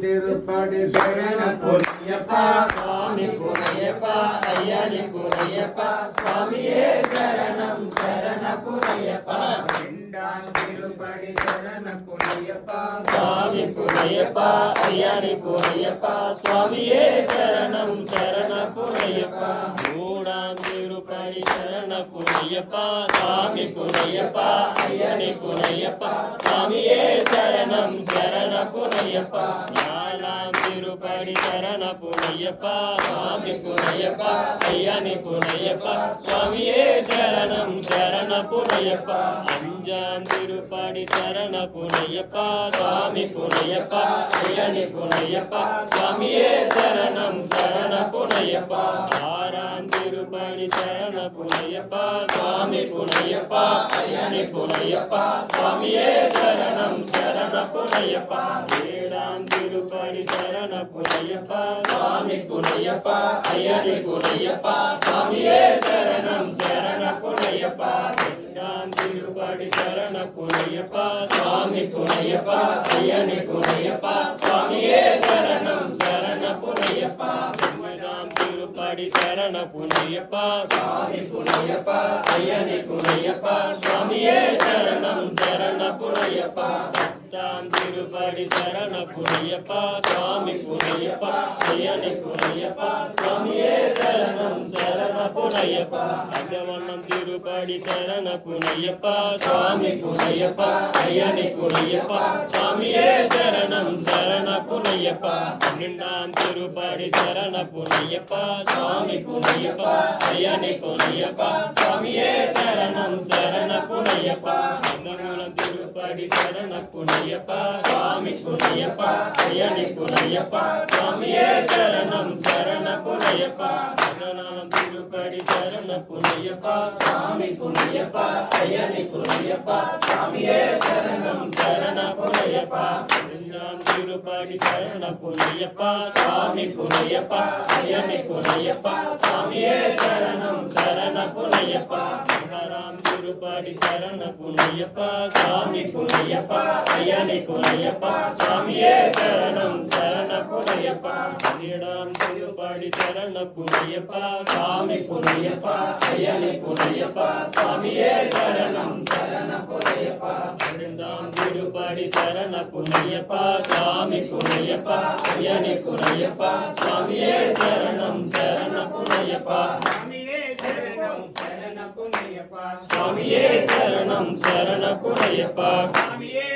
திருப்படி சரண பொன்னியப்பா சுவாமி புனையப்பா ஐயனி புனையப்பா சுவாமியே சரணம் சரண புனையப்பா திருப்படி சரண பொன்னியப்பா சுவாமி புனையப்பா ஐயனி புனையப்பா சுவாமியே சரணம் சரண புனையப்பா மூடாம் திருப்படி சரண புனையப்பா சுவாமி புனையப்பா ஐயனி புனையப்பா சுவாமியே சரணம் சரண புனையப்பா நாலாம் திருப்படி சரண புனையப்பா சுவாமி புனையப்பா ஐயனி புனையப்பா சுவாமியே சரணம் சரண புனையப்பா அஞ்சாம் திருப்படி சரண புனையப்பா சுவாமி புனையப்பா ஐயனி புனையப்பா சுவாமியே சரணம் சரண புனையப்பா ஆறாம் திருப்படி சரண புனையப்பா சுவாமி புனையப்பா ஐயனி புனையப்பா சுவாமியே சரணம் சரண புனையப்பா ஏழாம் திருப்படி சரண புனையப்பா சுவாமி புனையப்பா ஐயனி புனையப்பா சுவாமியே சரணம் சரண புனையப்பா எட்டாம் திருப்படி சரண புனையப்பா சுவாமி புனையப்பா ஐயனி புனையப்பா சுவாமியே சரணம் சரண புனையப்பா ஒன்பதாம் திருப்படி சரண புனையப்பா சுவாமி புனையப்பா ஐயனி புனையப்பா சுவாமியே சரணம் சரண புனையப்பா பத்தாம் திருப்படி சரண புனையப்பா சுவாமி புனையப்பா ஐயனி புனையப்பா சுவாமியே சரணம் சரண புனையப்பா பகவனம் திருப்படி சரண புனையப்பா சுவாமி புனையப்பா ஐயனி புனையப்பா சுவாமியே சரணம் சரண புனையப்பா பன்னெண்டாம் திருப்படி சரண புனையப்பா சுவாமி புனையப்பா ஐயனி புனையப்பா சுவாமியே சரணம் சரண புனையப்பா பதிமூலம் திருப்படி சரண புனையப்பா சுவாமி புனையப்பா ஐயனி புனையப்பா சுவாமியே சரணம் சரண புனையப்பா பதினாலாம் திருப்படி சரண புனையப்பா சுவாமி புனையப்பா ஐயனி புனையப்பா சுவாமியே சரணம் சரண புனையப்பா பதினஞ்சாம் திருப்படி சரண புனையப்பா சுவாமி புனையப்பா ஐயனி புனையப்பா சுவாமியே சரணம் சரண புனையப்பா பதினாறாம் திருப்படி சரண புனையப்பா சுவாமி புனையப்பா ஐயனி புனையப்பா சுவாமியே சரணம் சரண புனையப்பா பதினேழாம் திருப்படி சரண புனையப்பா சுவாமி புனையப்பா ஐயனி புனையப்பா சுவாமியே சரணம் சரண புனையப்பா பதினைந்தாம் திருப்படி சரண புனையப்பா சுவாமி புனையப்பா ஐயனி புனையப்பா சுவாமியே சரணம் சரண புனையப்பா சுவாமியே சரணம் சரண புனையப்பா சுவாமியே